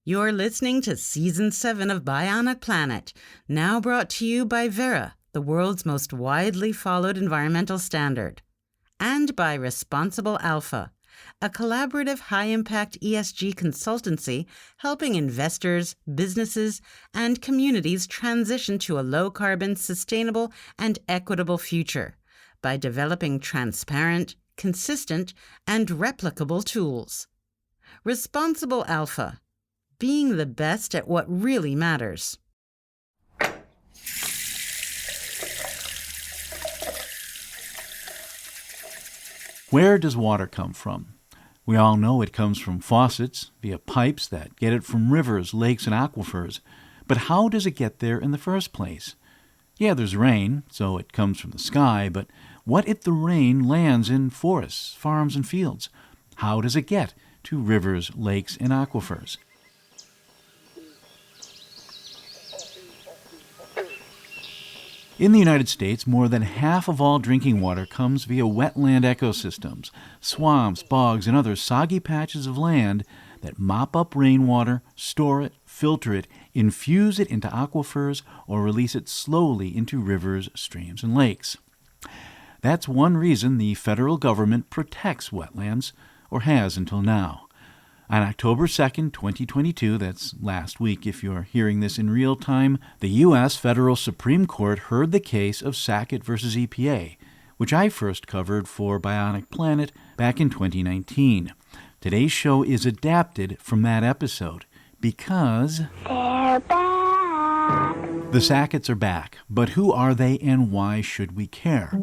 You're listening to Season 7 of Bionic Planet, now brought to you by Verra, the world's most widely followed environmental standard, and by Responsible Alpha, a collaborative high-impact ESG consultancy helping investors, businesses, and communities transition to a low-carbon, sustainable, and equitable future by developing transparent, consistent, and replicable tools. Responsible Alpha, being the best at what really matters. Where does water come from? We all know it comes from faucets, via pipes that get it from rivers, lakes, and aquifers. But how does it get there in the first place? Yeah, there's rain, so it comes from the sky, but what if the rain lands in forests, farms, and fields? How does it get to rivers, lakes, and aquifers? In the United States, more than half of all drinking water comes via wetland ecosystems, swamps, bogs, and other soggy patches of land that mop up rainwater, store it, filter it, infuse it into aquifers, or release it slowly into rivers, streams, and lakes. That's one reason the federal government protects wetlands, or has until now. On October 2nd, 2022, that's last week if you're hearing this in real time, the U.S. Federal Supreme Court heard the case of Sackett versus EPA, which I first covered for Bionic Planet back in 2019. Today's show is adapted from that episode because they're back. The Sacketts are back, but who are they and why should we care?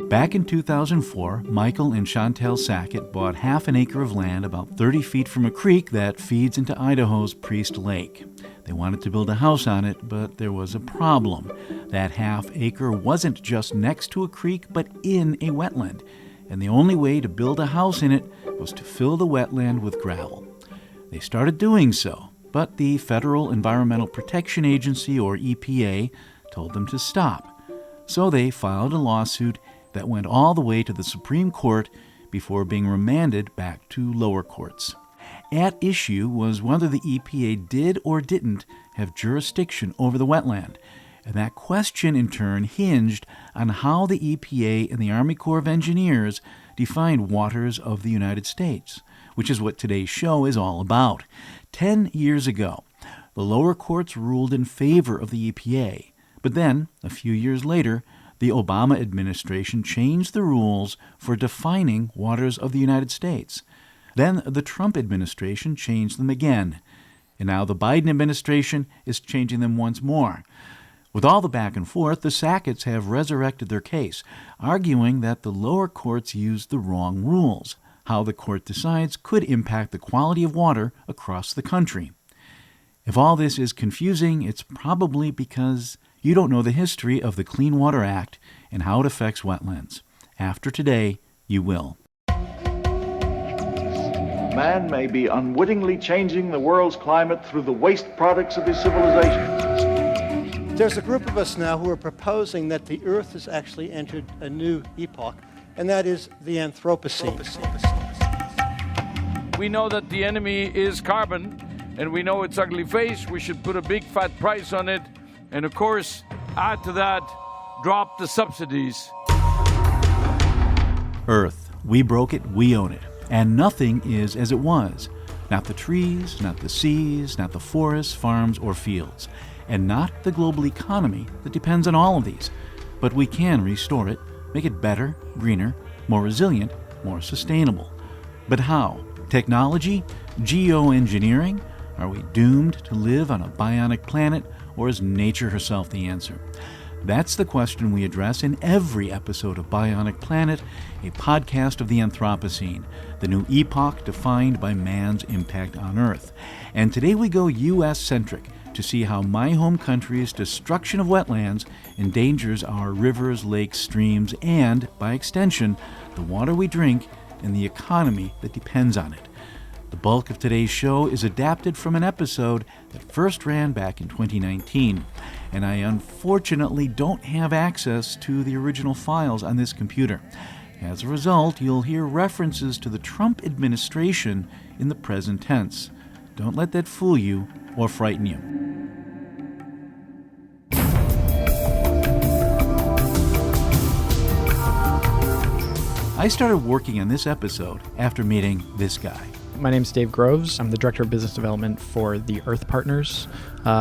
Back in 2004, Michael and Chantel Sackett bought half an acre of land about 30 feet from a creek that feeds into Idaho's Priest Lake. They wanted to build a house on it, but there was a problem. That half acre wasn't just next to a creek, but in a wetland, and the only way to build a house in it was to fill the wetland with gravel. They started doing so, but the Federal Environmental Protection Agency, or EPA, told them to stop. So they filed a lawsuit that went all the way to the Supreme Court before being remanded back to lower courts. At issue was whether the EPA did or didn't have jurisdiction over the wetland, and that question in turn hinged on how the EPA and the Army Corps of Engineers defined waters of the United States, which is what today's show is all about. 10 years ago, the lower courts ruled in favor of the EPA, but then, a few years later, the Obama administration changed the rules for defining waters of the United States. Then the Trump administration changed them again. And now the Biden administration is changing them once more. With all the back and forth, the Sacketts have resurrected their case, arguing that the lower courts used the wrong rules. How the court decides could impact the quality of water across the country. If all this is confusing, it's probably because you don't know the history of the Clean Water Act and how it affects wetlands. After today, you will. Man may be unwittingly changing the world's climate through the waste products of his civilization. There's a group of us now who are proposing that the Earth has actually entered a new epoch, and that is the Anthropocene. We know that the enemy is carbon, and we know its ugly face. We should put a big fat price on it. And of course, add to that, drop the subsidies. Earth, we broke it, we own it. And nothing is as it was. Not the trees, not the seas, not the forests, farms, or fields. And not the global economy that depends on all of these. But we can restore it, make it better, greener, more resilient, more sustainable. But how? Technology? Geoengineering? Are we doomed to live on a bionic planet? Or is nature herself the answer? That's the question we address in every episode of Bionic Planet, a podcast of the Anthropocene, the new epoch defined by man's impact on Earth. And today we go U.S.-centric to see how my home country's destruction of wetlands endangers our rivers, lakes, streams, and, by extension, the water we drink and the economy that depends on it. The bulk of today's show is adapted from an episode that first ran back in 2019, and I unfortunately don't have access to the original files on this computer. As a result, you'll hear references to the Trump administration in the present tense. Don't let that fool you or frighten you. I started working on this episode after meeting this guy. My name's Dave Groves. I'm the Director of Business Development for the Earth Partners,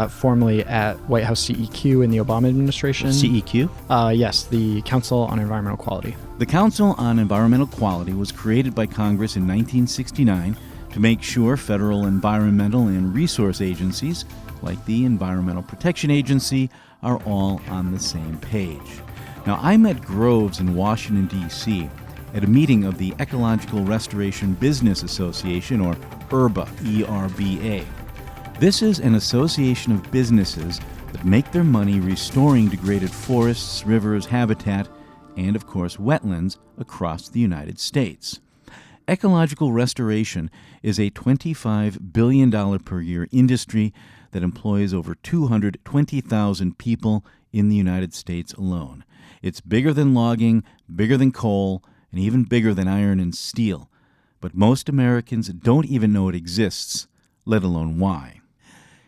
formerly at White House CEQ in the Obama administration. CEQ? Yes, the Council on Environmental Quality. The Council on Environmental Quality was created by Congress in 1969 to make sure federal environmental and resource agencies, like the Environmental Protection Agency, are all on the same page. Now, I met Groves in Washington, D.C., at a meeting of the Ecological Restoration Business Association, or ERBA, E-R-B-A. This is an association of businesses that make their money restoring degraded forests, rivers, habitat, and, of course, wetlands across the United States. Ecological restoration is a $25 billion per year industry that employs over 220,000 people in the United States alone. It's bigger than logging, bigger than coal, and even bigger than iron and steel. But most Americans don't even know it exists, let alone why.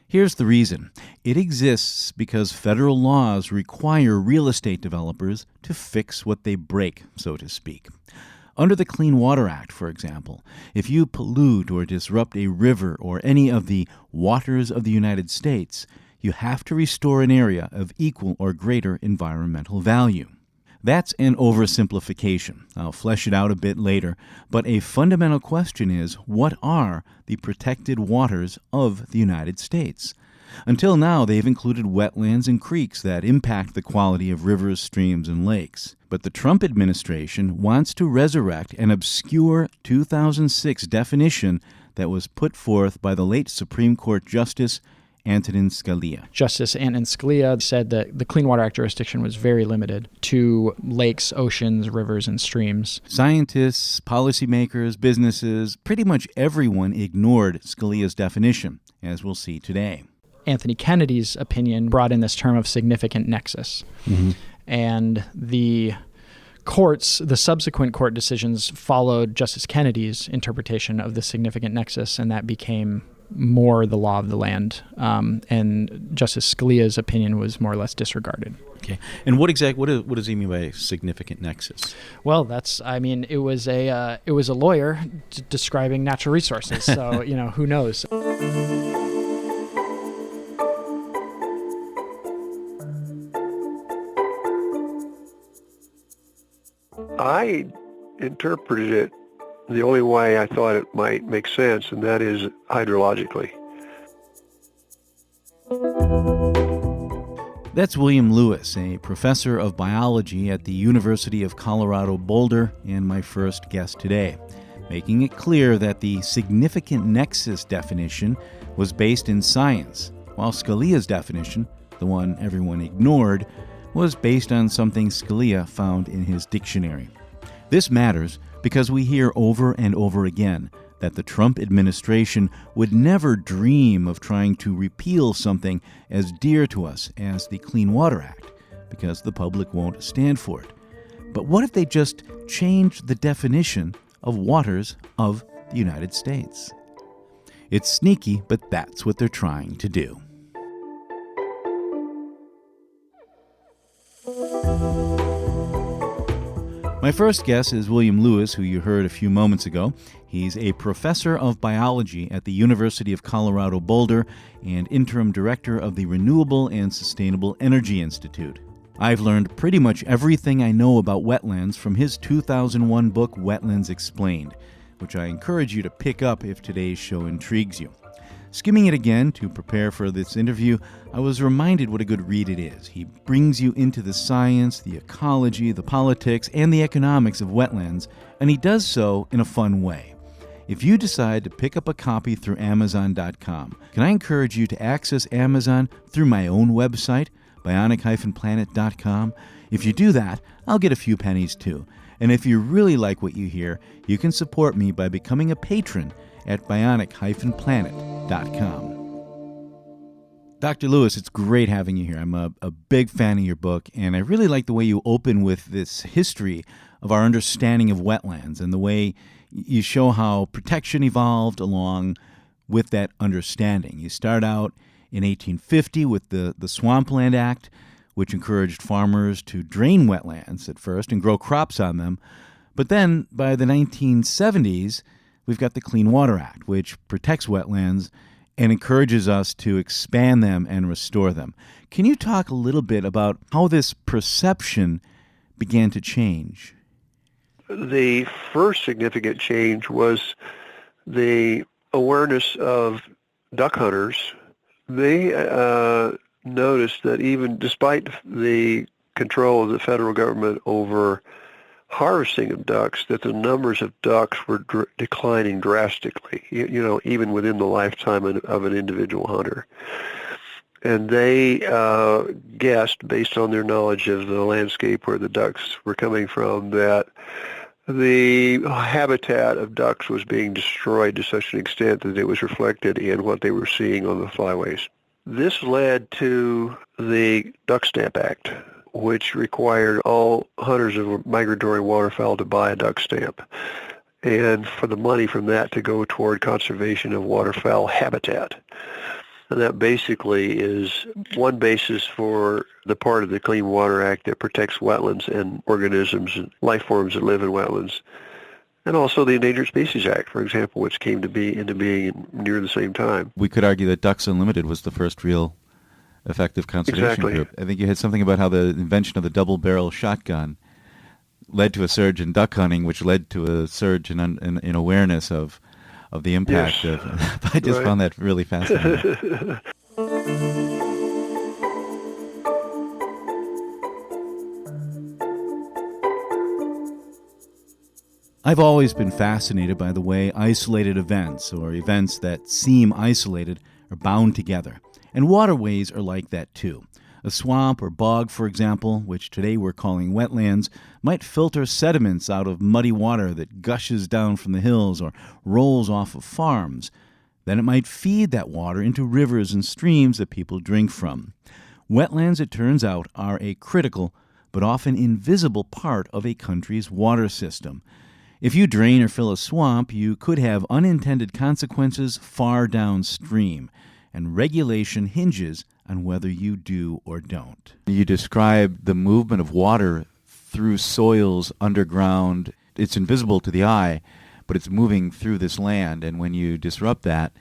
Here's the reason. It exists because federal laws require real estate developers to fix what they break, so to speak. Under the Clean Water Act, for example, if you pollute or disrupt a river or any of the waters of the United States, you have to restore an area of equal or greater environmental value. That's an oversimplification. I'll flesh it out a bit later, but a fundamental question is, what are the protected waters of the United States? Until now, they've included wetlands and creeks that impact the quality of rivers, streams, and lakes. But the Trump administration wants to resurrect an obscure 2006 definition that was put forth by the late Supreme Court Justice Antonin Scalia. Justice Antonin Scalia said that the Clean Water Act jurisdiction was very limited to lakes, oceans, rivers, and streams. Scientists, policymakers, businesses, pretty much everyone ignored Scalia's definition, as we'll see today. Anthony Kennedy's opinion brought in this term of significant nexus. Mm-hmm. And the subsequent court decisions followed Justice Kennedy's interpretation of the significant nexus, and that became more the law of the land. And Justice Scalia's opinion was more or less disregarded. Okay. And what does he mean by significant nexus? Well, it was a lawyer describing natural resources. So, who knows? I interpreted it the only way I thought it might make sense, and that is hydrologically. That's William Lewis, a professor of biology at the University of Colorado Boulder and my first guest today, making it clear that the significant nexus definition was based in science, while Scalia's definition, the one everyone ignored, was based on something Scalia found in his dictionary. This matters because we hear over and over again that the Trump administration would never dream of trying to repeal something as dear to us as the Clean Water Act, because the public won't stand for it. But what if they just changed the definition of waters of the United States? It's sneaky, but that's what they're trying to do. My first guest is William Lewis, who you heard a few moments ago. He's a professor of biology at the University of Colorado Boulder and interim director of the Renewable and Sustainable Energy Institute. I've learned pretty much everything I know about wetlands from his 2001 book, Wetlands Explained, which I encourage you to pick up if today's show intrigues you. Skimming it again to prepare for this interview, I was reminded what a good read it is. He brings you into the science, the ecology, the politics, and the economics of wetlands, and he does so in a fun way. If you decide to pick up a copy through Amazon.com, can I encourage you to access Amazon through my own website, bionic-planet.com? If you do that, I'll get a few pennies too. And if you really like what you hear, you can support me by becoming a patron at bionic-planet.com. Dr. Lewis, it's great having you here. I'm a big fan of your book, and I really like the way you open with this history of our understanding of wetlands and the way you show how protection evolved along with that understanding. You start out in 1850 with the Swampland Act, which encouraged farmers to drain wetlands at first and grow crops on them. But then by the 1970s, we've got the Clean Water Act, which protects wetlands and encourages us to expand them and restore them. Can you talk a little bit about how this perception began to change? The first significant change was the awareness of duck hunters. They noticed that even despite the control of the federal government over harvesting of ducks, that the numbers of ducks were declining drastically, even within the lifetime of an individual hunter. And they guessed, based on their knowledge of the landscape where the ducks were coming from, that the habitat of ducks was being destroyed to such an extent that it was reflected in what they were seeing on the flyways. This led to the Duck Stamp Act, which required all hunters of migratory waterfowl to buy a duck stamp, and for the money from that to go toward conservation of waterfowl habitat. And that basically is one basis for the part of the Clean Water Act that protects wetlands and organisms and life forms that live in wetlands. And also the Endangered Species Act, for example, which came to be into being near the same time. We could argue that Ducks Unlimited was the first real effective conservation group. I think you had something about how the invention of the double-barrel shotgun led to a surge in duck hunting, which led to a surge in awareness of the impact of. I just found that really fascinating. I've always been fascinated by the way isolated events, or events that seem isolated, are bound together. And waterways are like that too. A swamp or bog, for example, which today we're calling wetlands, might filter sediments out of muddy water that gushes down from the hills or rolls off of farms. Then it might feed that water into rivers and streams that people drink from. Wetlands, it turns out, are a critical but often invisible part of a country's water system. If you drain or fill a swamp, you could have unintended consequences far downstream, and regulation hinges on whether you do or don't. You describe the movement of water through soils underground. It's invisible to the eye, but it's moving through this land, and when you disrupt that,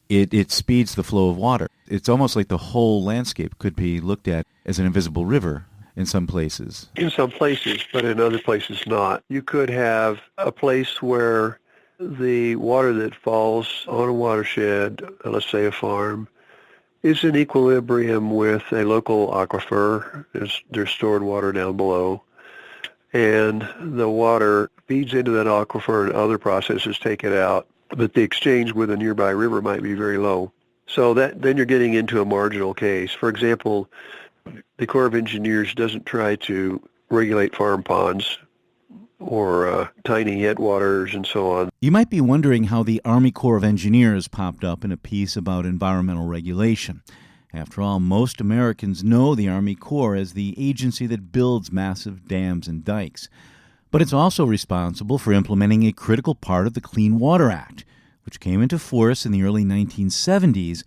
it speeds the flow of water. It's almost like the whole landscape could be looked at as an invisible river in some places. In some places, but in other places not. You could have a place where the water that falls on a watershed, let's say a farm, is in equilibrium with a local aquifer. There's stored water down below, and the water feeds into that aquifer and other processes take it out, but the exchange with a nearby river might be very low. So then you're getting into a marginal case. For example, the Corps of Engineers doesn't try to regulate farm ponds or tiny headwaters and so on. You might be wondering how the Army Corps of Engineers popped up in a piece about environmental regulation. After all, most Americans know the Army Corps as the agency that builds massive dams and dikes. But it's also responsible for implementing a critical part of the Clean Water Act, which came into force in the early 1970s,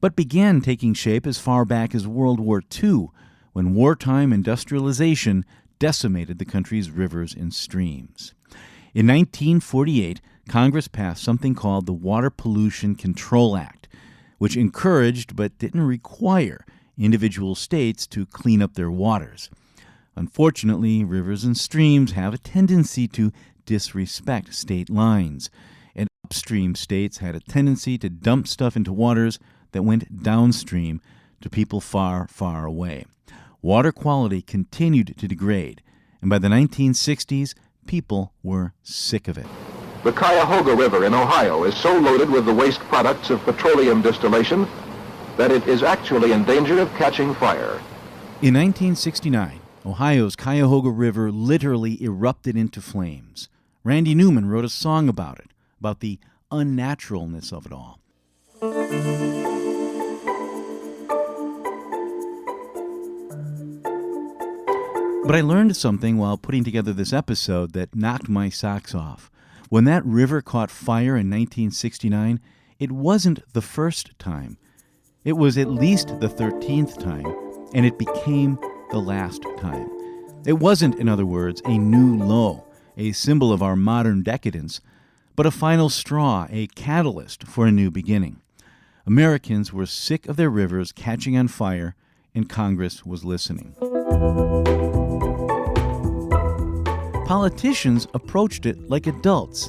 but began taking shape as far back as World War II, when wartime industrialization decimated the country's rivers and streams. In 1948, Congress passed something called the Water Pollution Control Act, which encouraged but didn't require individual states to clean up their waters. Unfortunately, rivers and streams have a tendency to disrespect state lines, and upstream states had a tendency to dump stuff into waters that went downstream to people far, far away. Water quality continued to degrade, and by the 1960s, people were sick of it. The Cuyahoga River in Ohio is so loaded with the waste products of petroleum distillation that it is actually in danger of catching fire. In 1969, Ohio's Cuyahoga River literally erupted into flames. Randy Newman wrote a song about it, about the unnaturalness of it all. But I learned something while putting together this episode that knocked my socks off. When that river caught fire in 1969, it wasn't the first time. It was at least the 13th time, and it became the last time. It wasn't, in other words, a new low, a symbol of our modern decadence, but a final straw, a catalyst for a new beginning. Americans were sick of their rivers catching on fire, and Congress was listening. Politicians approached it like adults,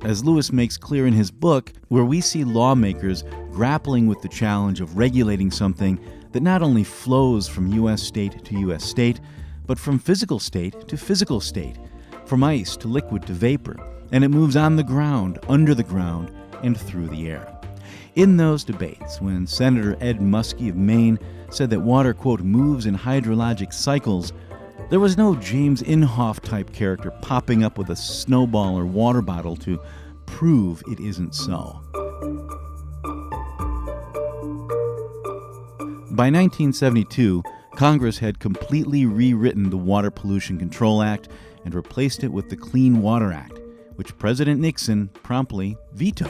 as Lewis makes clear in his book, where we see lawmakers grappling with the challenge of regulating something that not only flows from U.S. state to U.S. state, but from physical state to physical state, from ice to liquid to vapor, and it moves on the ground, under the ground, and through the air. In those debates, when Senator Ed Muskie of Maine said that water, quote, moves in hydrologic cycles, there was no James Inhofe-type character popping up with a snowball or water bottle to prove it isn't so. By 1972, Congress had completely rewritten the Water Pollution Control Act and replaced it with the Clean Water Act, which President Nixon promptly vetoed.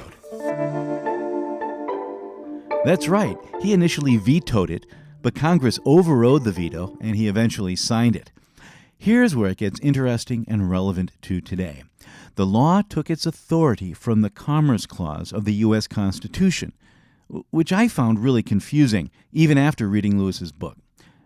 That's right, he initially vetoed it, but Congress overrode the veto and he eventually signed it. Here's where it gets interesting and relevant to today. The law took its authority from the Commerce Clause of the U.S. Constitution, which I found really confusing, even after reading Lewis's book.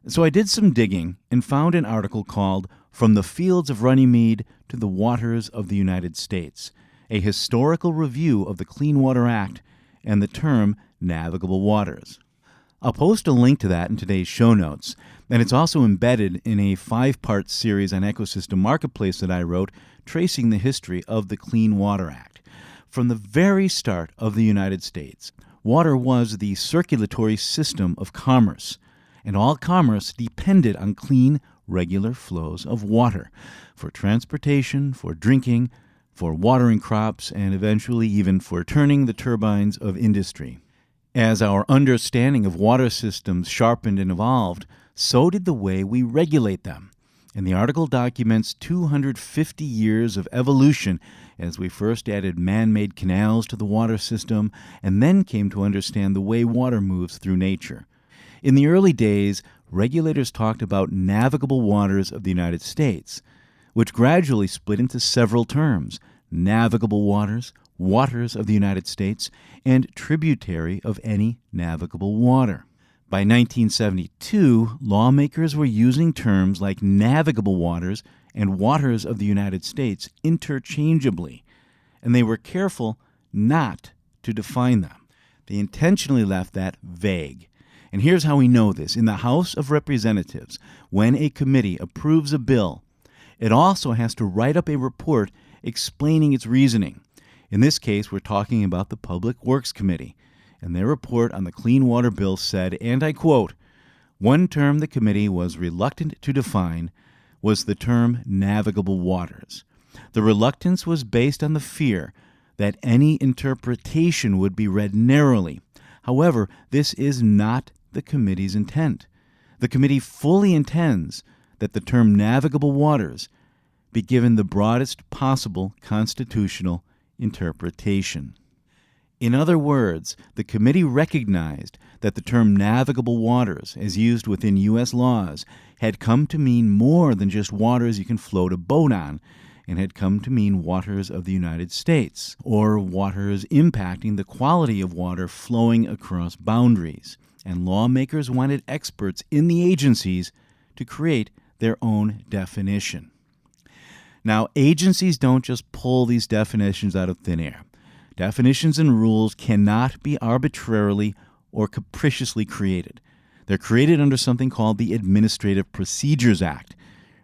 So I did some digging and found an article called From the Fields of Runnymede to the Waters of the United States, a historical review of the Clean Water Act and the term navigable waters. I'll post a link to that in today's show notes, and it's also embedded in a 5-part series on Ecosystem Marketplace that I wrote, tracing the history of the Clean Water Act. From the very start of the United States, water was the circulatory system of commerce, and all commerce depended on clean, regular flows of water for transportation, for drinking, for watering crops, and eventually even for turning the turbines of industry. As our understanding of water systems sharpened and evolved, so did the way we regulate them. And the article documents 250 years of evolution as we first added man-made canals to the water system and then came to understand the way water moves through nature. In the early days, regulators talked about navigable waters of the United States, which gradually split into several terms: navigable waters, waters of the United States, and tributary of any navigable water. By 1972, lawmakers were using terms like navigable waters and waters of the United States interchangeably, and they were careful not to define them. They intentionally left that vague. And here's how we know this. In the House of Representatives, when a committee approves a bill, it also has to write up a report explaining its reasoning. In this case, we're talking about the Public Works Committee, and their report on the Clean Water Bill said, and I quote, "One term the committee was reluctant to define was the term navigable waters. The reluctance was based on the fear that any interpretation would be read narrowly. However, this is not the committee's intent. The committee fully intends that the term navigable waters be given the broadest possible constitutional interpretation." In other words, the committee recognized that the term navigable waters, as used within U.S. laws, had come to mean more than just waters you can float a boat on, and had come to mean waters of the United States, or waters impacting the quality of water flowing across boundaries. And lawmakers wanted experts in the agencies to create their own definition. Now, agencies don't just pull these definitions out of thin air. Definitions and rules cannot be arbitrarily or capriciously created. They're created under something called the Administrative Procedures Act,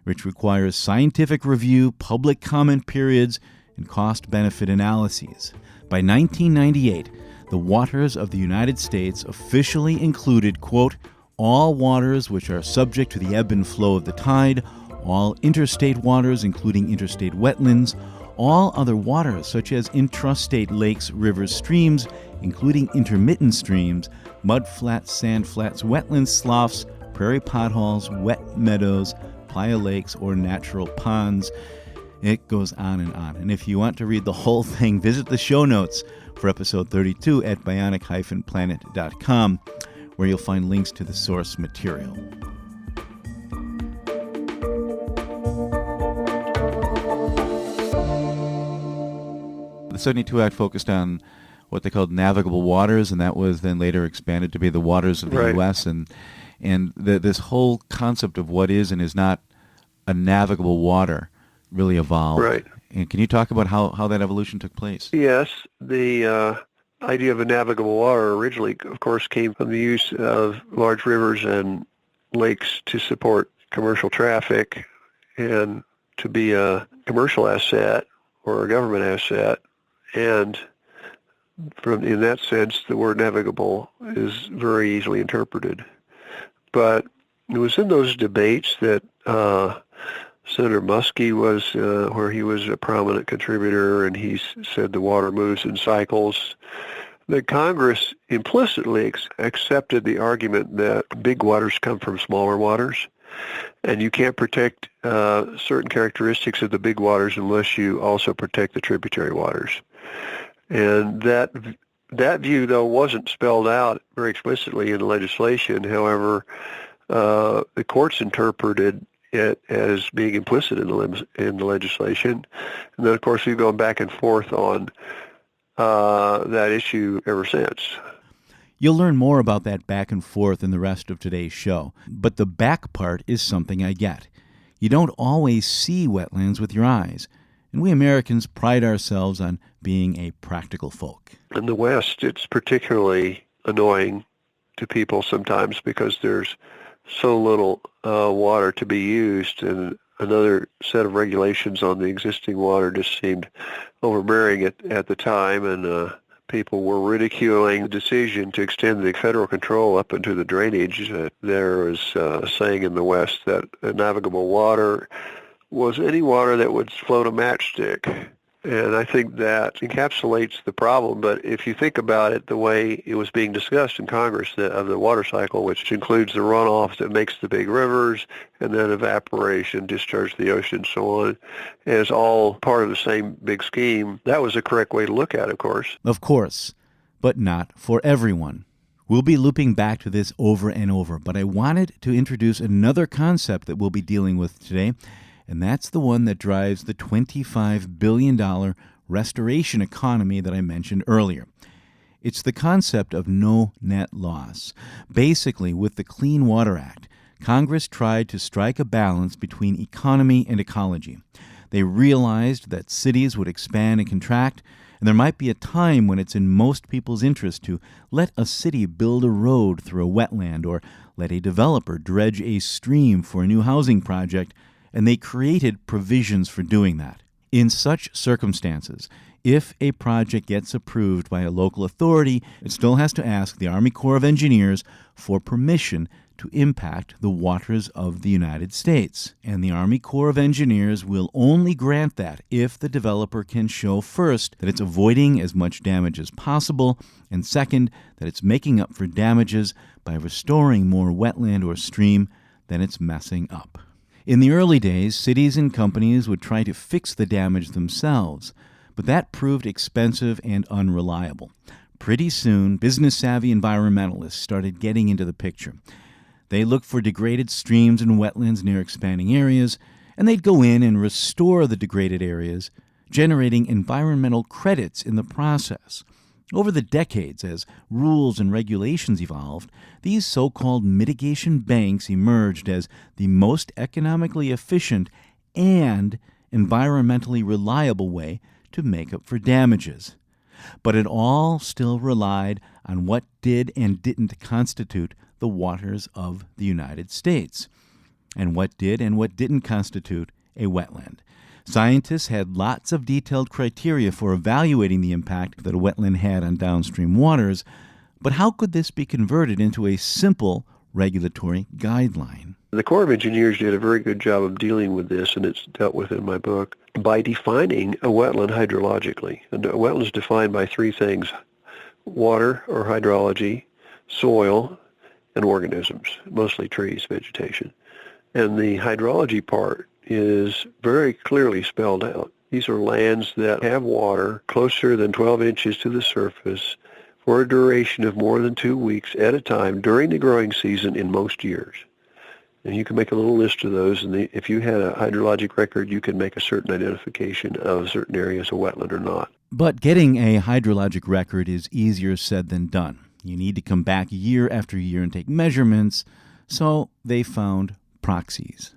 which requires scientific review, public comment periods, and cost-benefit analyses. By 1998, the waters of the United States officially included, quote, all waters which are subject to the ebb and flow of the tide, all interstate waters, including interstate wetlands, all other waters such as intrastate lakes, rivers, streams, including intermittent streams, mud flats, sand flats, wetlands, sloughs, prairie potholes, wet meadows, supply of lakes or natural ponds. It goes on and on. And if you want to read the whole thing, visit the show notes for episode 32 at bionic-planet.com, where you'll find links to the source material. The 72 Act focused on what they called navigable waters, and that was then later expanded to be the waters of the U.S. And this whole concept of what is and is not a navigable water really evolved. Right. And can you talk about how that evolution took place? Yes. The idea of a navigable water originally, of course, came from the use of large rivers and lakes to support commercial traffic and to be a commercial asset or a government asset. And in that sense, the word navigable is very easily interpreted. But it was in those debates that Senator Muskie was, where he was a prominent contributor, and he said the water moves in cycles, that Congress implicitly accepted the argument that big waters come from smaller waters, and you can't protect certain characteristics of the big waters unless you also protect the tributary waters. And that view, though, wasn't spelled out very explicitly in the legislation. However, the courts interpreted it as being implicit in the legislation. And then, of course, we've gone back and forth on that issue ever since. You'll learn more about that back and forth in the rest of today's show. But the back part is something I get. You don't always see wetlands with your eyes. And we Americans pride ourselves on being a practical folk. In the West, it's particularly annoying to people sometimes because there's so little water to be used, and another set of regulations on the existing water just seemed overbearing at the time, and people were ridiculing the decision to extend the federal control up into the drainage. There was a saying in the West that navigable water was any water that would float a matchstick. And I think that encapsulates the problem. But if you think about it the way it was being discussed in Congress of the water cycle, which includes the runoff that makes the big rivers, and then evaporation, discharge to the ocean, so on, as all part of the same big scheme, that was the correct way to look at it, of course. Of course, but not for everyone. We'll be looping back to this over and over, but I wanted to introduce another concept that we'll be dealing with today, and that's the one that drives the $25 billion restoration economy that I mentioned earlier. It's the concept of no net loss. Basically, with the Clean Water Act, Congress tried to strike a balance between economy and ecology. They realized that cities would expand and contract, and there might be a time when it's in most people's interest to let a city build a road through a wetland or let a developer dredge a stream for a new housing project, and they created provisions for doing that. In such circumstances, if a project gets approved by a local authority, it still has to ask the Army Corps of Engineers for permission to impact the waters of the United States. And the Army Corps of Engineers will only grant that if the developer can show, first, that it's avoiding as much damage as possible, and second, that it's making up for damages by restoring more wetland or stream than it's messing up. In the early days, cities and companies would try to fix the damage themselves, but that proved expensive and unreliable. Pretty soon, business-savvy environmentalists started getting into the picture. They looked for degraded streams and wetlands near expanding areas, and they'd go in and restore the degraded areas, generating environmental credits in the process. Over the decades, as rules and regulations evolved, these so-called mitigation banks emerged as the most economically efficient and environmentally reliable way to make up for damages. But it all still relied on what did and didn't constitute the waters of the United States, and what did and what didn't constitute a wetland. Scientists had lots of detailed criteria for evaluating the impact that a wetland had on downstream waters, but how could this be converted into a simple regulatory guideline? The Corps of Engineers did a very good job of dealing with this, and it's dealt with in my book, by defining a wetland hydrologically. And a wetland is defined by three things: water or hydrology, soil, and organisms, mostly trees, vegetation. And the hydrology part is very clearly spelled out. These are lands that have water closer than 12 inches to the surface for a duration of more than 2 weeks at a time during the growing season in most years. And you can make a little list of those, and if you had a hydrologic record, you could make a certain identification of a certain area as a wetland or not. But getting a hydrologic record is easier said than done. You need to come back year after year and take measurements, so they found proxies.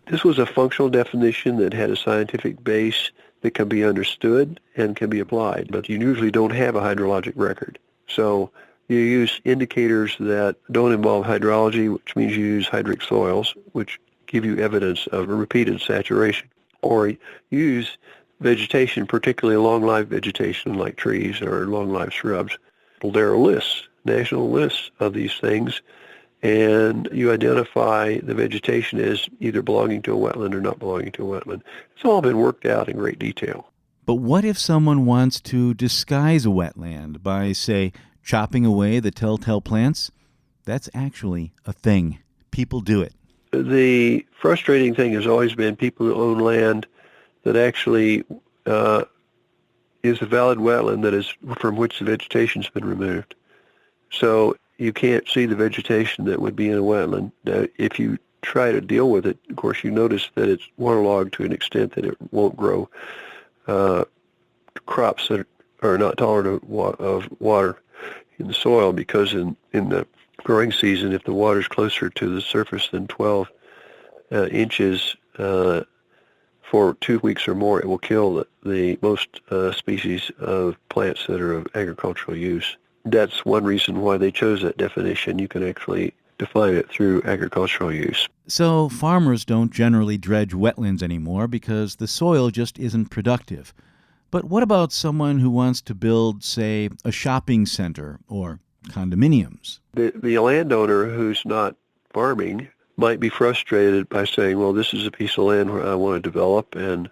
This was a functional definition that had a scientific base that can be understood and can be applied, but you usually don't have a hydrologic record. So you use indicators that don't involve hydrology, which means you use hydric soils, which give you evidence of a repeated saturation. Or you use vegetation, particularly long-lived vegetation like trees or long-lived shrubs. Well, there are lists, national lists of these things, and you identify the vegetation as either belonging to a wetland or not belonging to a wetland. It's all been worked out in great detail. But what if someone wants to disguise a wetland by, say, chopping away the telltale plants? That's actually a thing. People do it. The frustrating thing has always been people who own land that actually is a valid wetland that is from which the vegetation's been removed. So you can't see the vegetation that would be in a wetland. Now, if you try to deal with it, of course, you notice that it's waterlogged to an extent that it won't grow crops that are not tolerant of water in the soil, because in the growing season, if the water is closer to the surface than 12 inches for 2 weeks or more, it will kill the most species of plants that are of agricultural use. That's one reason why they chose that definition. You can actually define it through agricultural use. So farmers don't generally dredge wetlands anymore because the soil just isn't productive. But what about someone who wants to build, say, a shopping center or condominiums? The landowner who's not farming might be frustrated by saying, well, this is a piece of land where I want to develop, and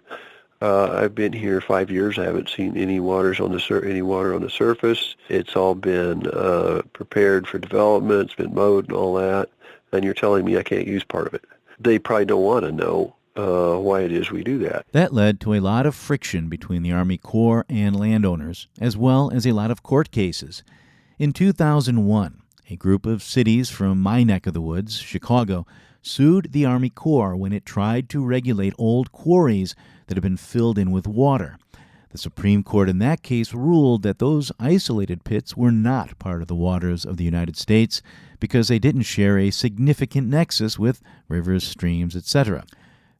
I've been here 5 years. I haven't seen any water on the surface. It's all been prepared for development. It's been mowed and all that, and you're telling me I can't use part of it. They probably don't want to know why it is we do that. That led to a lot of friction between the Army Corps and landowners, as well as a lot of court cases. In 2001, a group of cities from my neck of the woods, Chicago, sued the Army Corps when it tried to regulate old quarries that had been filled in with water. The Supreme Court in that case ruled that those isolated pits were not part of the waters of the United States because they didn't share a significant nexus with rivers, streams, etc.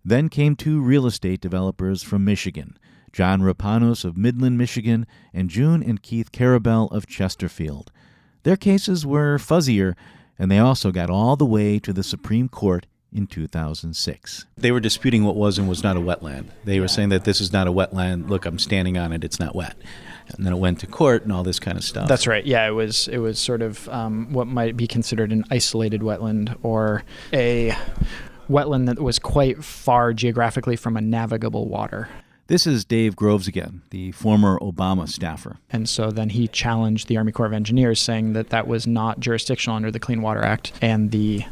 Then came two real estate developers from Michigan, John Rapanos of Midland, Michigan, and June and Keith Carabell of Chesterfield. Their cases were fuzzier, and they also got all the way to the Supreme Court in 2006. They were disputing what was and was not a wetland. They were saying that this is not a wetland. Look, I'm standing on it. It's not wet. And then it went to court and all this kind of stuff. That's right. Yeah, it was sort of what might be considered an isolated wetland, or a wetland that was quite far geographically from a navigable water. This is Dave Groves again, the former Obama staffer. And so then he challenged the Army Corps of Engineers, saying that that was not jurisdictional under the Clean Water Act. And the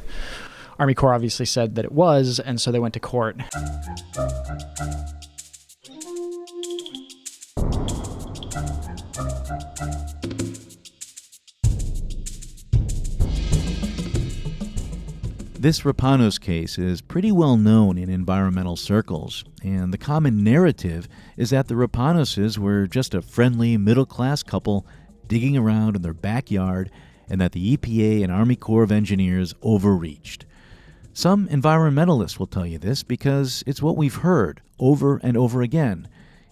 Army Corps obviously said that it was, and so they went to court. This Rapanos case is pretty well known in environmental circles, and the common narrative is that the Rapanoses were just a friendly, middle-class couple digging around in their backyard, and that the EPA and Army Corps of Engineers overreached. Some environmentalists will tell you this because it's what we've heard over and over again,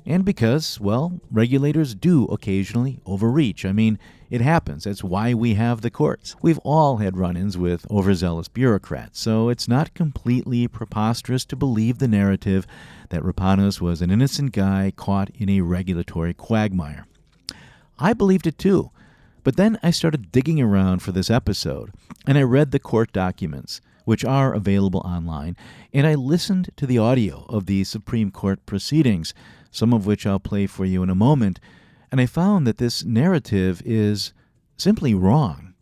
and because, well, regulators do occasionally overreach. I mean, it happens. That's why we have the courts. We've all had run-ins with overzealous bureaucrats, so it's not completely preposterous to believe the narrative that Rapanos was an innocent guy caught in a regulatory quagmire. I believed it too, but then I started digging around for this episode, and I read the court documents, which are available online, and I listened to the audio of the Supreme Court proceedings, some of which I'll play for you in a moment, and I found that this narrative is simply wrong.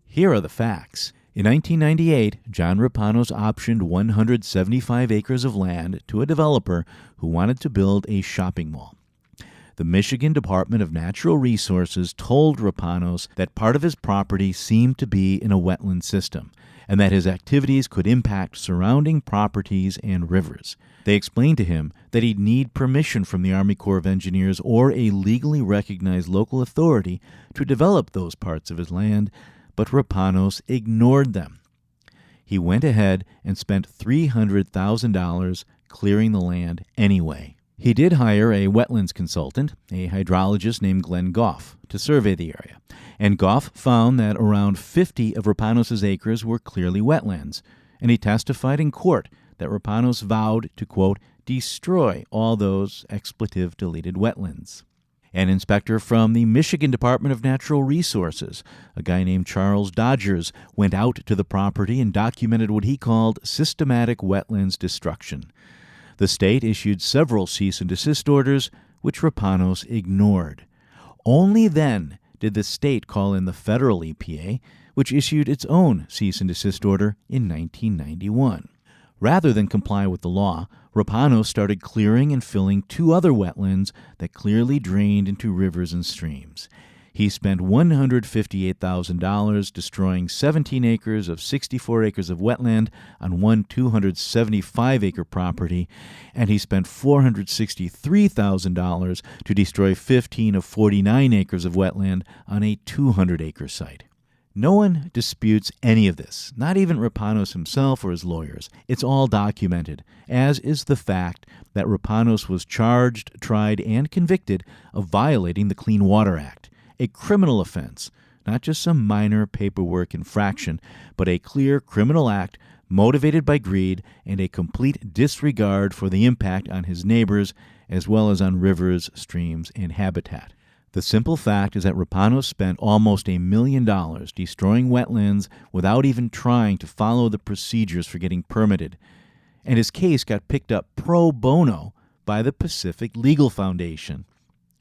Here are the facts. In 1998, John Rapanos optioned 175 acres of land to a developer who wanted to build a shopping mall. The Michigan Department of Natural Resources told Rapanos that part of his property seemed to be in a wetland system, and that his activities could impact surrounding properties and rivers. They explained to him that he'd need permission from the Army Corps of Engineers or a legally recognized local authority to develop those parts of his land, but Rapanos ignored them. He went ahead and spent $300,000 clearing the land anyway. He did hire a wetlands consultant, a hydrologist named Glenn Goff, to survey the area, and Goff found that around 50 of Rapanos' acres were clearly wetlands, and he testified in court that Rapanos vowed to, quote, destroy all those expletive-deleted wetlands. An inspector from the Michigan Department of Natural Resources, a guy named Charles Dodgers, went out to the property and documented what he called systematic wetlands destruction. The state issued several cease and desist orders, which Rapanos ignored. Only then did the state call in the federal EPA, which issued its own cease and desist order in 1991. Rather than comply with the law, Rapanos started clearing and filling two other wetlands that clearly drained into rivers and streams. He spent $158,000 destroying 17 acres of 64 acres of wetland on one 275-acre property, and he spent $463,000 to destroy 15 of 49 acres of wetland on a 200-acre site. No one disputes any of this, not even Rapanos himself or his lawyers. It's all documented, as is the fact that Rapanos was charged, tried, and convicted of violating the Clean Water Act, a criminal offense, not just some minor paperwork infraction, but a clear criminal act motivated by greed and a complete disregard for the impact on his neighbors as well as on rivers, streams, and habitat. The simple fact is that Rapanos spent almost $1 million destroying wetlands without even trying to follow the procedures for getting permitted, and his case got picked up pro bono by the Pacific Legal Foundation.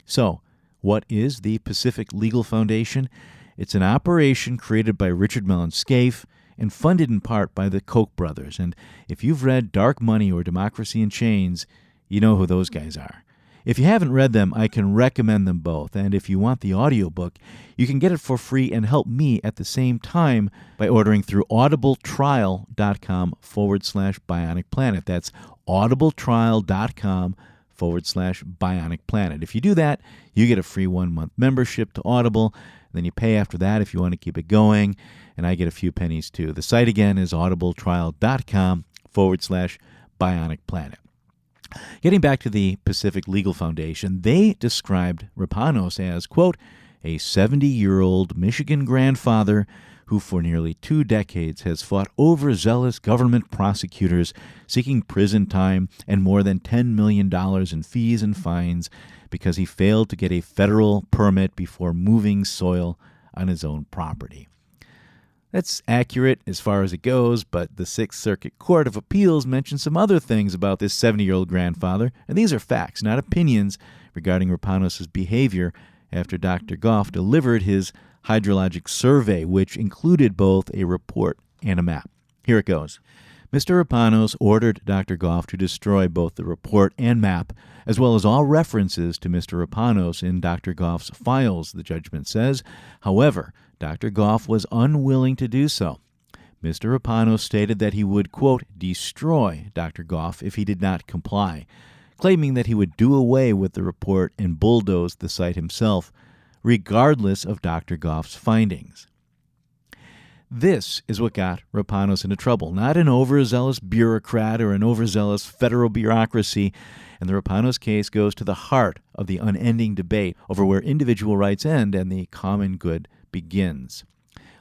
So, what is the Pacific Legal Foundation? It's an operation created by Richard Mellon Scaife and funded in part by the Koch brothers, and if you've read Dark Money or Democracy in Chains, you know who those guys are. If you haven't read them, I can recommend them both, and if you want the audiobook, you can get it for free and help me at the same time by ordering through audibletrial.com/Bionic Planet. That's audibletrial.com/Bionic Planet. If you do that, you get a free 1-month membership to Audible, then you pay after that if you want to keep it going, and I get a few pennies too. The site again is audibletrial.com/Bionic Planet. Getting back to the Pacific Legal Foundation, they described Rapanos as, quote, a 70-year-old Michigan grandfather who for nearly 2 decades has fought overzealous government prosecutors seeking prison time and more than $10 million in fees and fines because he failed to get a federal permit before moving soil on his own property. That's accurate as far as it goes, but the Sixth Circuit Court of Appeals mentioned some other things about this 70-year-old grandfather, and these are facts, not opinions, regarding Rapanos' behavior after Dr. Goff delivered his hydrologic survey, which included both a report and a map. Here it goes. Mr. Rapanos ordered Dr. Goff to destroy both the report and map, as well as all references to Mr. Rapanos in Dr. Goff's files, the judgment says. However, Dr. Goff was unwilling to do so. Mr. Rapanos stated that he would, quote, destroy Dr. Goff if he did not comply, claiming that he would do away with the report and bulldoze the site himself, regardless of Dr. Goff's findings. This is what got Rapanos into trouble, not an overzealous bureaucrat or an overzealous federal bureaucracy, and the Rapanos case goes to the heart of the unending debate over where individual rights end and the common good begins.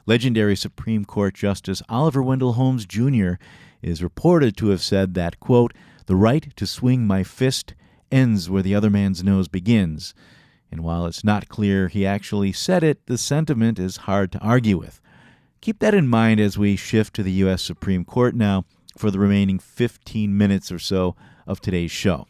Legendary Supreme Court Justice Oliver Wendell Holmes Jr. is reported to have said that, quote, the right to swing my fist ends where the other man's nose begins. And while it's not clear he actually said it, the sentiment is hard to argue with. Keep that in mind as we shift to the U.S. Supreme Court now for the remaining 15 minutes or so of today's show.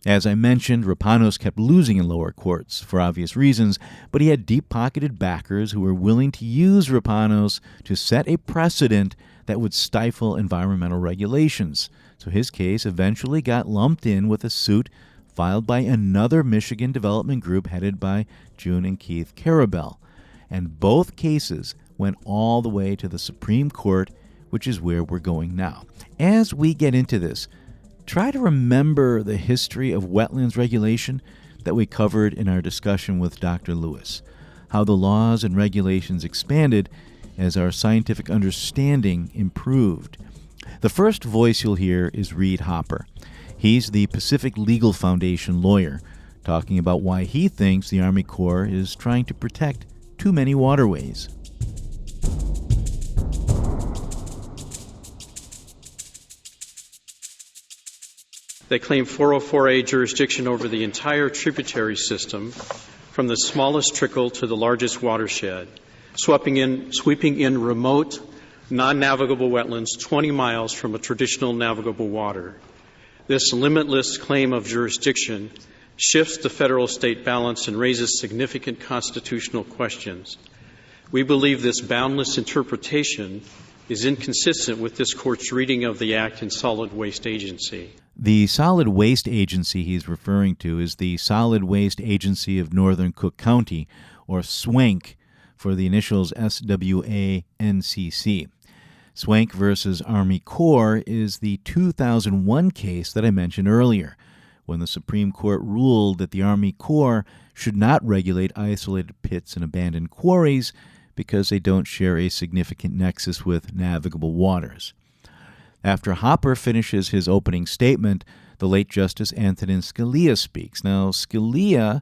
As I mentioned, Rapanos kept losing in lower courts for obvious reasons, but he had deep-pocketed backers who were willing to use Rapanos to set a precedent that would stifle environmental regulations. So his case eventually got lumped in with a suit filed by another Michigan development group headed by June and Keith Karabell. And both cases went all the way to the Supreme Court, which is where we're going now. As we get into this, try to remember the history of wetlands regulation that we covered in our discussion with Dr. Lewis, how the laws and regulations expanded as our scientific understanding improved. The first voice you'll hear is Reed Hopper. He's the Pacific Legal Foundation lawyer, talking about why he thinks the Army Corps is trying to protect too many waterways. They claim 404A jurisdiction over the entire tributary system, from the smallest trickle to the largest watershed, sweeping in remote, non-navigable wetlands 20 miles from a traditional navigable water. This limitless claim of jurisdiction shifts the federal-state balance and raises significant constitutional questions. We believe this boundless interpretation is inconsistent with this Court's reading of the Act and Solid Waste Agency. The Solid Waste Agency he's referring to is the Solid Waste Agency of Northern Cook County, or SWANC, for the initials SWANCC. SWANC versus Army Corps is the 2001 case that I mentioned earlier, when the Supreme Court ruled that the Army Corps should not regulate isolated pits and abandoned quarries because they don't share a significant nexus with navigable waters. After Hopper finishes his opening statement, the late Justice Antonin Scalia speaks. Now, Scalia,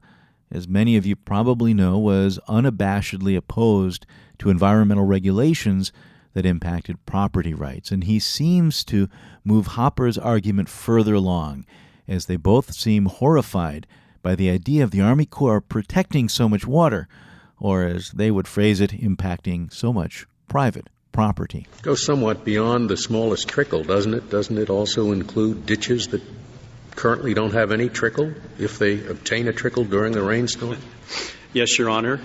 as many of you probably know, was unabashedly opposed to environmental regulations that impacted property rights, and he seems to move Hopper's argument further along, as they both seem horrified by the idea of the Army Corps protecting so much water, or as they would phrase it, impacting so much private property. Goes somewhat beyond the smallest trickle, doesn't it? Doesn't it also include ditches that currently don't have any trickle if they obtain a trickle during the rainstorm? Yes, Your Honor.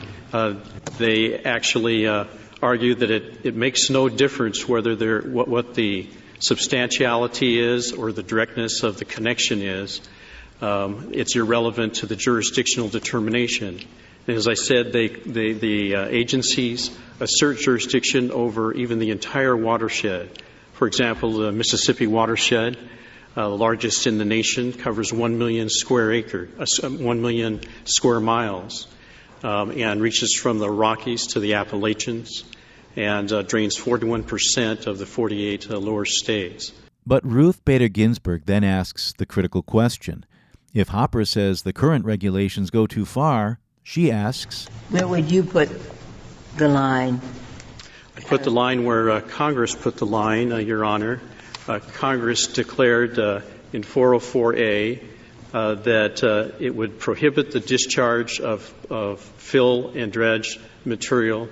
They actually argue that it makes no difference whether what the substantiality is or the directness of the connection is. It's irrelevant to the jurisdictional determination. And as I said, the agencies assert jurisdiction over even the entire watershed. For example, the Mississippi watershed, the largest in the nation, covers 1 million square miles, and reaches from the Rockies to the Appalachians, and drains 41% of the 48 lower states. But Ruth Bader Ginsburg then asks the critical question. If Hopper says the current regulations go too far, she asks, where would you put the line? I put the line where Congress put the line, Your Honor. Congress declared in 404A that it would prohibit the discharge of fill and dredge material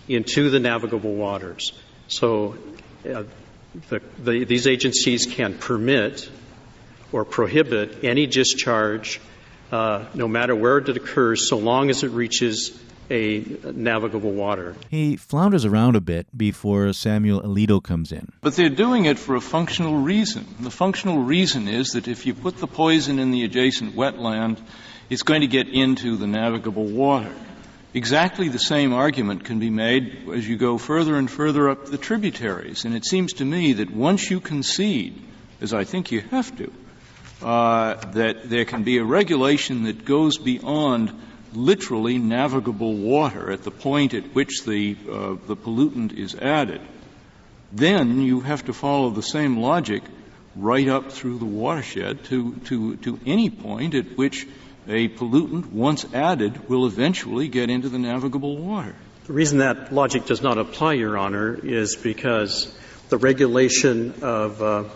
into the navigable waters. So these agencies can permit or prohibit any discharge no matter where it occurs, so long as it reaches a navigable water. He flounders around a bit before Samuel Alito comes in. But they're doing it for a functional reason. The functional reason is that if you put the poison in the adjacent wetland, it's going to get into the navigable water. Exactly the same argument can be made as you go further and further up the tributaries. And it seems to me that once you concede, as I think you have to, that there can be a regulation that goes beyond literally navigable water at the point at which the pollutant is added, then you have to follow the same logic right up through the watershed to any point at which a pollutant, once added, will eventually get into the navigable water. The reason that logic does not apply, Your Honor, is because the regulation of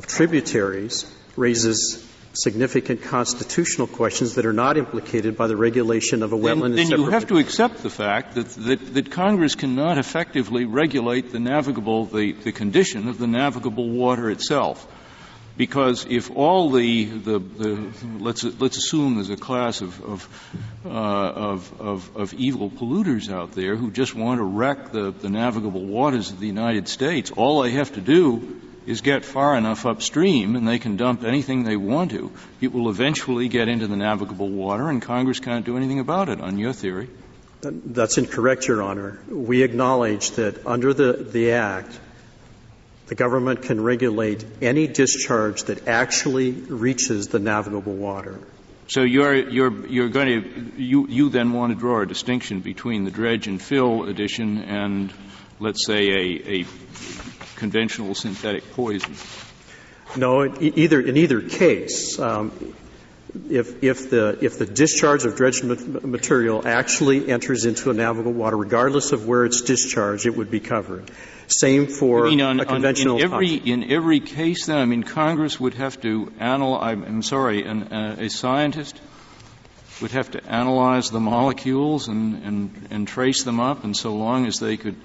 tributaries raises significant constitutional questions that are not implicated by the regulation of a wetland. Then you have to accept the fact that Congress cannot effectively regulate the condition of the navigable water itself. Because if all let's assume there's a class of evil polluters out there who just want to wreck the navigable waters of the United States, all they have to do is get far enough upstream and they can dump anything they want to. It will eventually get into the navigable water, and Congress can't do anything about it, on your theory. That's incorrect, Your Honor. We acknowledge that under the Act, the government can regulate any discharge that actually reaches the navigable water. So you're going to you then want to draw a distinction between the dredge and fill addition and, let's say, a conventional synthetic poison. No, in either case, if the discharge of dredged material actually enters into a navigable water, regardless of where it's discharged, it would be covered. Same for a conventional. In every case, then, I mean, Congress would have to analyze. A scientist would have to analyze the molecules and trace them up, and so long as they could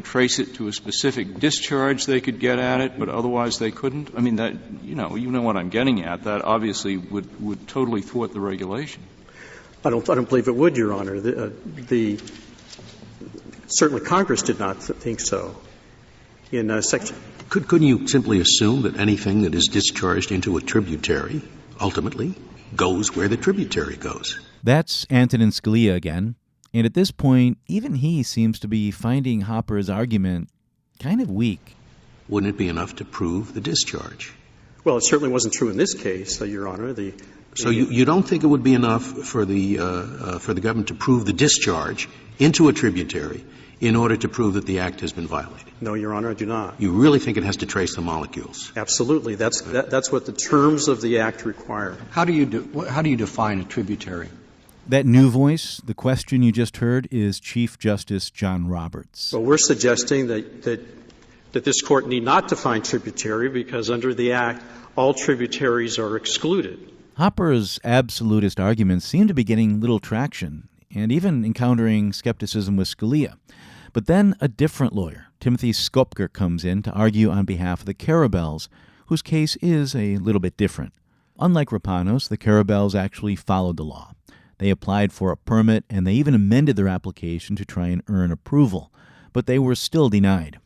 trace it to a specific discharge, they could get at it, but otherwise they couldn't. I mean, that you know what I'm getting at. That obviously would totally thwart the regulation. I don't believe it would, Your Honor. Certainly Congress did not think so. In section. Couldn't you simply assume that anything that is discharged into a tributary ultimately goes where the tributary goes? That's Antonin Scalia again. And at this point, even he seems to be finding Hopper's argument kind of weak. Wouldn't it be enough to prove the discharge? Well, it certainly wasn't true in this case, Your Honor. So you don't think it would be enough for the government to prove the discharge into a tributary in order to prove that the Act has been violated? No, Your Honor, I do not. You really think it has to trace the molecules? Absolutely. That's what the terms of the Act require. How do you define a tributary? That new voice, the question you just heard, is Chief Justice John Roberts. Well, we're suggesting that this Court need not define tributary because under the Act, all tributaries are excluded. Hopper's absolutist arguments seem to be getting little traction and even encountering skepticism with Scalia. But then a different lawyer, Timothy Skopker, comes in to argue on behalf of the Carabels, whose case is a little bit different. Unlike Rapanos, the Carabels actually followed the law. They applied for a permit, and they even amended their application to try and earn approval, but they were still denied.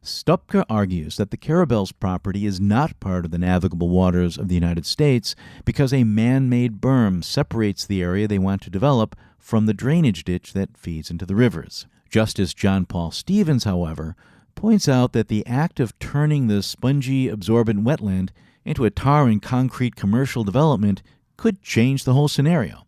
Stupka argues that the Carabels' property is not part of the navigable waters of the United States because a man-made berm separates the area they want to develop from the drainage ditch that feeds into the rivers. Justice John Paul Stevens, however, points out that the act of turning the spongy, absorbent wetland into a tar and concrete commercial development could change the whole scenario.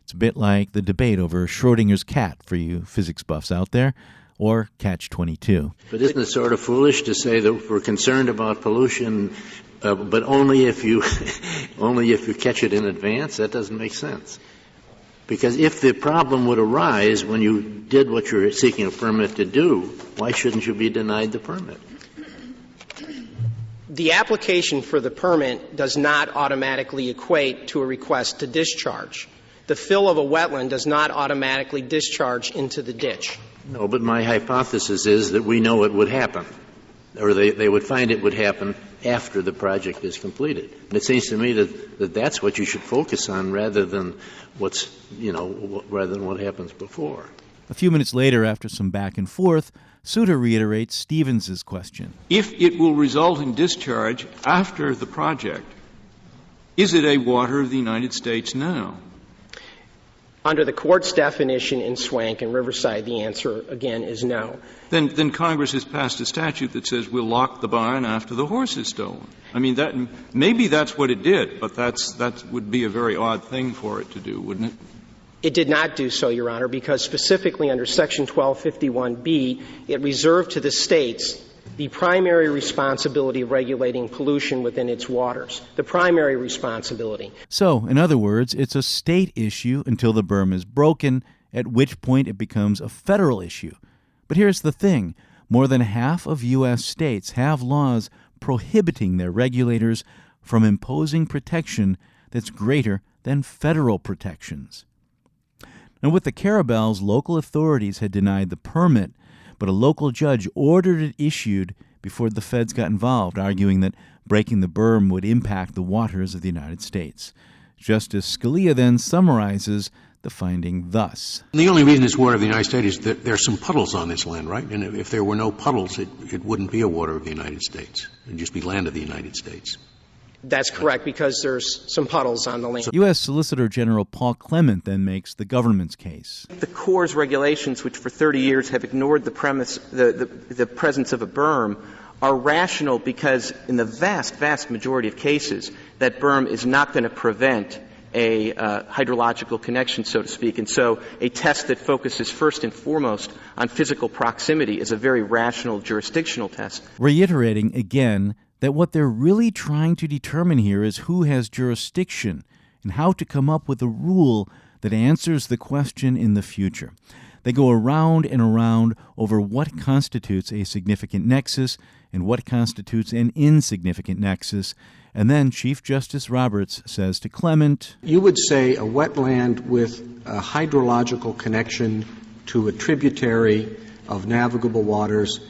It's a bit like the debate over Schrodinger's cat for you physics buffs out there, or Catch-22. But isn't it sort of foolish to say that we're concerned about pollution, but only if you catch it in advance? That doesn't make sense. Because if the problem would arise when you did what you're seeking a permit to do, why shouldn't you be denied the permit? The application for the permit does not automatically equate to a request to discharge. The fill of a wetland does not automatically discharge into the ditch. No, but my hypothesis is that we know it would happen, or they would find it would happen after the project is completed. And it seems to me that that's what you should focus on rather than what happens before. A few minutes later, after some back and forth, Souter reiterates Stevens's question. If it will result in discharge after the project, is it a water of the United States now? Under the Court's definition in Swank and Riverside, the answer, again, is no. Then Congress has passed a statute that says we'll lock the barn after the horse is stolen. I mean, maybe that's what it did, but that would be a very odd thing for it to do, wouldn't it? It did not do so, Your Honor, because specifically under Section 1251B, it reserved to the states the primary responsibility of regulating pollution within its waters, the primary responsibility. So, in other words, it's a state issue until the berm is broken, at which point it becomes a federal issue. But here's the thing. More than half of U.S. states have laws prohibiting their regulators from imposing protection that's greater than federal protections. Now, with the Carabels, local authorities had denied the permit, but a local judge ordered it issued before the feds got involved, arguing that breaking the berm would impact the waters of the United States. Justice Scalia then summarizes the finding thus. The only reason it's water of the United States is that there are some puddles on this land, right? And if there were no puddles, it wouldn't be a water of the United States. It would just be land of the United States. That's correct, because there's some puddles on the land. U.S. Solicitor General Paul Clement then makes the government's case. The Corps' regulations, which for 30 years have ignored the premise, the presence of a berm, are rational because in the vast majority of cases, that berm is not going to prevent a hydrological connection, so to speak. And so a test that focuses first and foremost on physical proximity is a very rational jurisdictional test. Reiterating again that what they're really trying to determine here is who has jurisdiction and how to come up with a rule that answers the question in the future. They go around and around over what constitutes a significant nexus and what constitutes an insignificant nexus. And then Chief Justice Roberts says to Clement, you would say a wetland with a hydrological connection to a tributary of navigable waters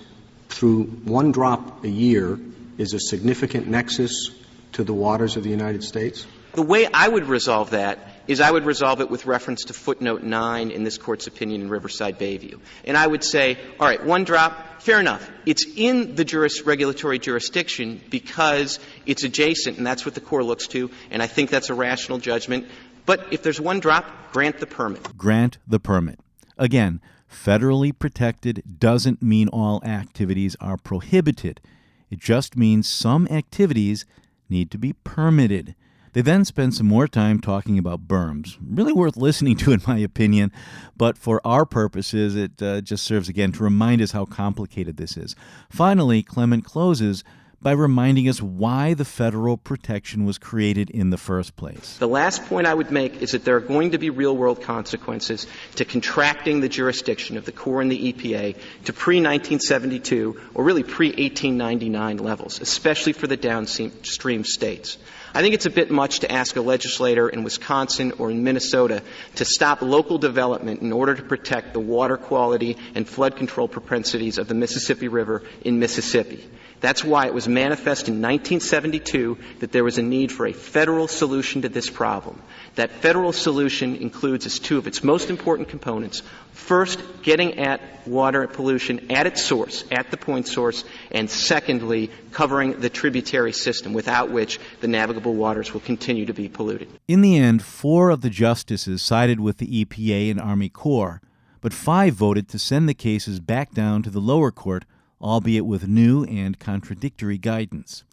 through one drop a year is a significant nexus to the waters of the United States? The way I would resolve that is I would resolve it with reference to footnote 9 in this Court's opinion in Riverside Bayview. And I would say, all right, one drop, fair enough. It's in the regulatory jurisdiction because it's adjacent, and that's what the Corps looks to, and I think that's a rational judgment. But if there's one drop, grant the permit. Grant the permit. Again, federally protected doesn't mean all activities are prohibited. It just means some activities need to be permitted. They then spend some more time talking about berms. Really worth listening to, in my opinion, but for our purposes, it just serves again to remind us how complicated this is. Finally, Clement closes by reminding us why the federal protection was created in the first place. The last point I would make is that there are going to be real-world consequences to contracting the jurisdiction of the Corps and the EPA to pre-1972 or really pre-1899 levels, especially for the downstream states. I think it's a bit much to ask a legislator in Wisconsin or in Minnesota to stop local development in order to protect the water quality and flood control propensities of the Mississippi River in Mississippi. That's why it was manifest in 1972 that there was a need for a federal solution to this problem. That federal solution includes as two of its most important components. First, getting at water pollution at its source, at the point source, and secondly, covering the tributary system, without which the navigable waters will continue to be polluted. In the end, 4 of the justices sided with the EPA and Army Corps, but 5 voted to send the cases back down to the lower court, albeit with new and contradictory guidance.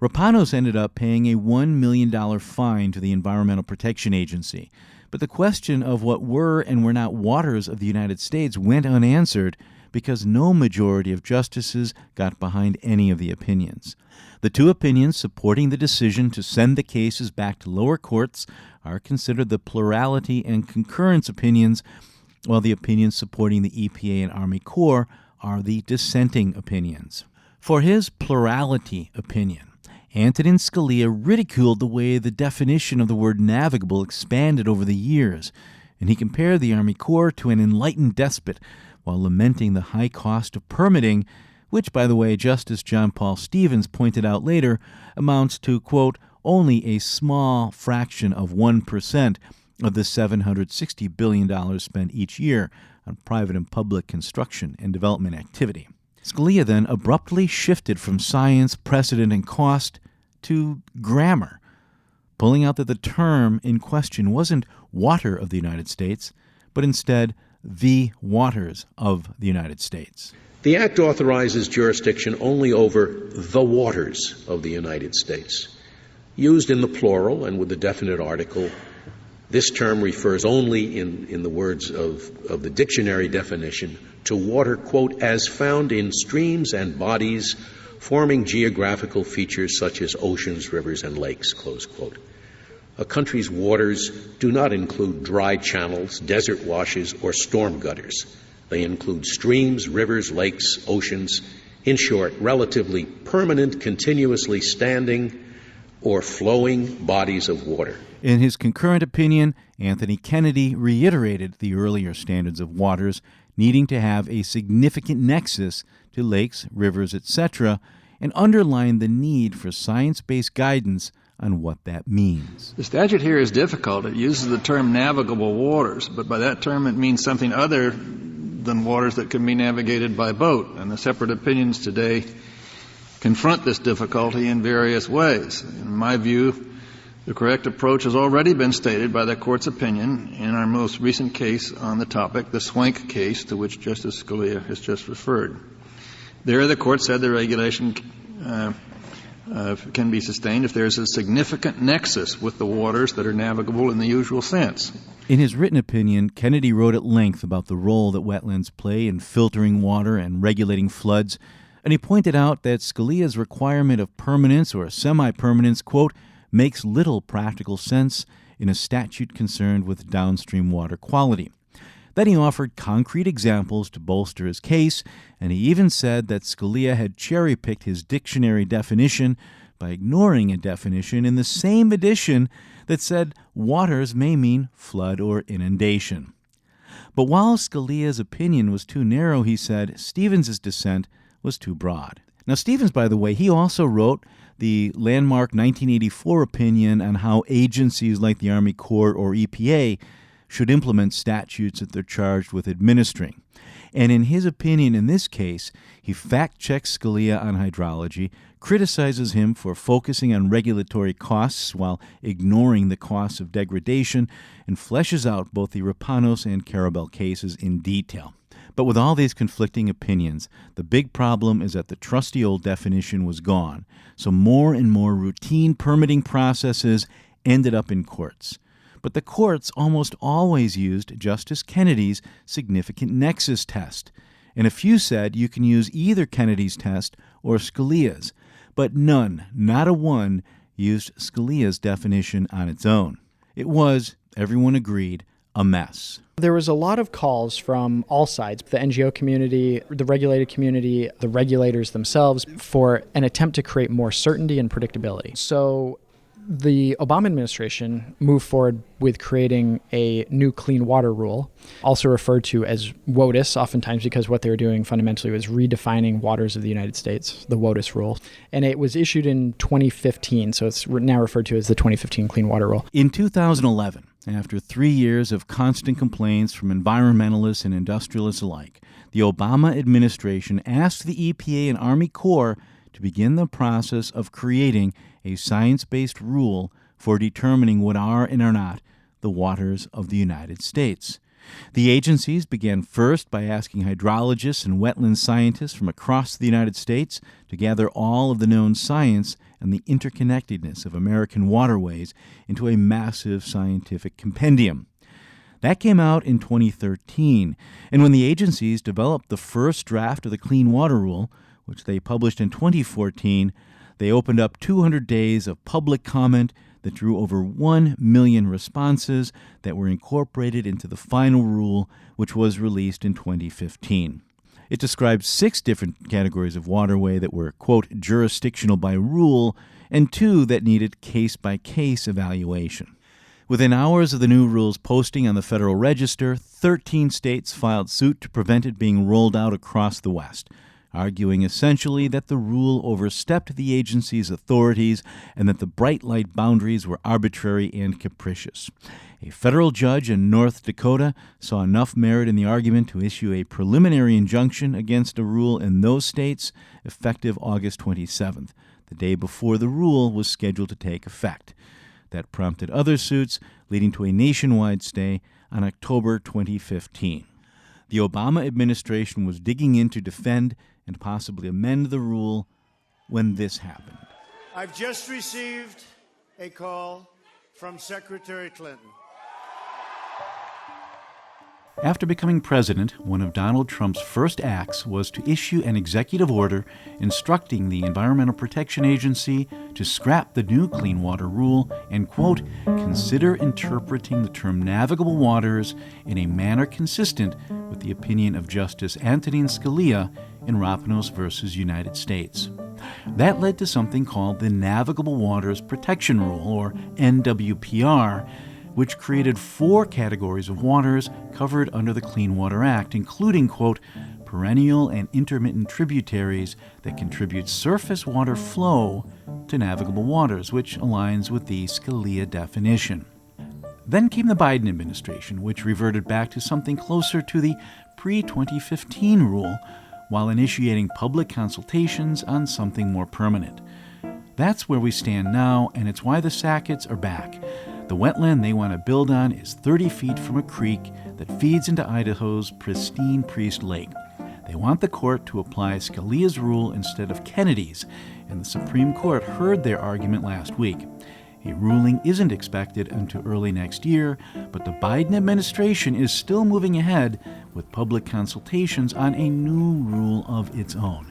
Rapanos ended up paying a $1 million fine to the Environmental Protection Agency, but the question of what were and were not waters of the United States went unanswered because no majority of justices got behind any of the opinions. The 2 opinions supporting the decision to send the cases back to lower courts are considered the plurality and concurrence opinions, while the opinions supporting the EPA and Army Corps are the dissenting opinions. For his plurality opinion, Antonin Scalia ridiculed the way the definition of the word navigable expanded over the years, and he compared the Army Corps to an enlightened despot while lamenting the high cost of permitting, which, by the way, Justice John Paul Stevens pointed out later, amounts to, quote, only a small fraction of 1% of the $760 billion spent each year on private and public construction and development activity. Scalia then abruptly shifted from science, precedent, and cost to grammar, pulling out that the term in question wasn't water of the United States, but instead the waters of the United States. The Act authorizes jurisdiction only over the waters of the United States. Used in the plural and with the definite article, this term refers only, in the words of the dictionary definition, to water, quote, as found in streams and bodies forming geographical features such as oceans, rivers, and lakes, close quote. A country's waters do not include dry channels, desert washes, or storm gutters. They include streams, rivers, lakes, oceans, in short, relatively permanent, continuously standing, or flowing bodies of water. In his concurrent opinion, Anthony Kennedy reiterated the earlier standards of waters needing to have a significant nexus to lakes, rivers, etc., and underlined the need for science-based guidance on what that means. The statute here is difficult. It uses the term navigable waters, but by that term it means something other than waters that can be navigated by boat. And the separate opinions today confront this difficulty in various ways. In my view, the correct approach has already been stated by the Court's opinion in our most recent case on the topic, the Swank case, to which Justice Scalia has just referred. There, the Court said the regulation can be sustained if there is a significant nexus with the waters that are navigable in the usual sense. In his written opinion, Kennedy wrote at length about the role that wetlands play in filtering water and regulating floods, and he pointed out that Scalia's requirement of permanence or semi-permanence, quote, makes little practical sense in a statute concerned with downstream water quality. Then he offered concrete examples to bolster his case, and he even said that Scalia had cherry-picked his dictionary definition by ignoring a definition in the same edition that said waters may mean flood or inundation. But while Scalia's opinion was too narrow, he said, Stevens's dissent was too broad. Now, Stevens, by the way, he also wrote the landmark 1984 opinion on how agencies like the Army Corps or EPA should implement statutes that they're charged with administering. And in his opinion in this case, he fact-checks Scalia on hydrology, criticizes him for focusing on regulatory costs while ignoring the costs of degradation, and fleshes out both the Rapanos and Carabel cases in detail. But with all these conflicting opinions, the big problem is that the trusty old definition was gone, so more and more routine permitting processes ended up in courts. But the courts almost always used Justice Kennedy's significant nexus test, and a few said you can use either Kennedy's test or Scalia's, but none, not a one, used Scalia's definition on its own. It was, everyone agreed, a mess. There was a lot of calls from all sides, the NGO community, the regulated community, the regulators themselves, for an attempt to create more certainty and predictability. So the Obama administration moved forward with creating a new clean water rule, also referred to as WOTUS, oftentimes because what they were doing fundamentally was redefining waters of the United States, the WOTUS rule. And it was issued in 2015, so it's now referred to as the 2015 Clean Water Rule. In 2011, after 3 years of constant complaints from environmentalists and industrialists alike, the Obama administration asked the EPA and Army Corps to begin the process of creating a science-based rule for determining what are and are not the waters of the United States. The agencies began first by asking hydrologists and wetland scientists from across the United States to gather all of the known science and the interconnectedness of American waterways into a massive scientific compendium. That came out in 2013, and when the agencies developed the first draft of the Clean Water Rule, which they published in 2014, they opened up 200 days of public comment that drew over 1 million responses that were incorporated into the final rule, which was released in 2015. It described 6 different categories of waterway that were, quote, jurisdictional by rule, and 2 that needed case-by-case evaluation. Within hours of the new rules posting on the Federal Register, 13 states filed suit to prevent it being rolled out across the West, arguing essentially that the rule overstepped the agency's authorities and that the bright light boundaries were arbitrary and capricious. A federal judge in North Dakota saw enough merit in the argument to issue a preliminary injunction against a rule in those states effective August 27th, the day before the rule was scheduled to take effect. That prompted other suits, leading to a nationwide stay on October 2015. The Obama administration was digging in to defend and possibly amend the rule when this happened. I've just received a call from Secretary Clinton. After becoming president, one of Donald Trump's first acts was to issue an executive order instructing the Environmental Protection Agency to scrap the new Clean Water Rule and, quote, consider interpreting the term navigable waters in a manner consistent with the opinion of Justice Antonin Scalia in Rapanos v. United States. That led to something called the Navigable Waters Protection Rule, or NWPR, which created 4 categories of waters covered under the Clean Water Act, including, quote, perennial and intermittent tributaries that contribute surface water flow to navigable waters, which aligns with the Scalia definition. Then came the Biden administration, which reverted back to something closer to the pre-2015 rule while initiating public consultations on something more permanent. That's where we stand now, and it's why the Sacketts are back. The wetland they want to build on is 30 feet from a creek that feeds into Idaho's pristine Priest Lake. They want the court to apply Scalia's rule instead of Kennedy's, and the Supreme Court heard their argument last week. A ruling isn't expected until early next year, but the Biden administration is still moving ahead with public consultations on a new rule of its own.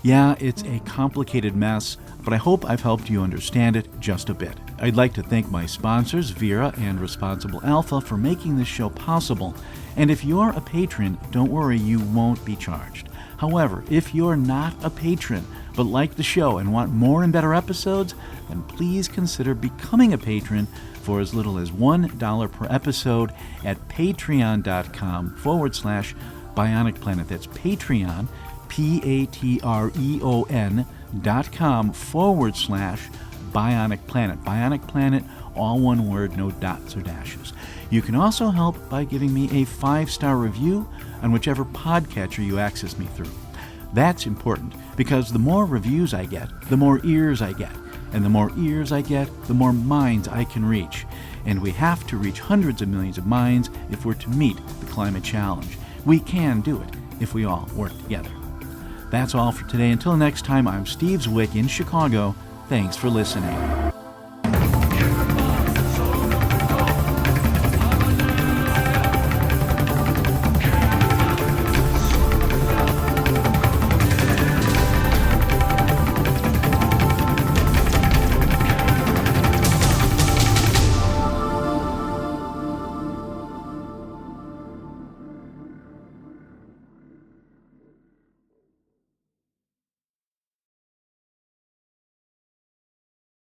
Yeah, it's a complicated mess, but I hope I've helped you understand it just a bit. I'd like to thank my sponsors, Vera and Responsible Alpha, for making this show possible. And if you're a patron, don't worry, you won't be charged. However, if you're not a patron, but like the show and want more and better episodes, then please consider becoming a patron for as little as $1 per episode at patreon.com/Bionic Planet. That's Patreon, patreon.com/Bionic Planet. Bionic Planet, all one word, no dots or dashes. You can also help by giving me a 5-star review on whichever podcatcher you access me through. That's important because the more reviews I get, the more ears I get. And the more ears I get, the more minds I can reach. And we have to reach hundreds of millions of minds if we're to meet the climate challenge. We can do it if we all work together. That's all for today. Until next time, I'm Steve Zwick in Chicago. Thanks for listening.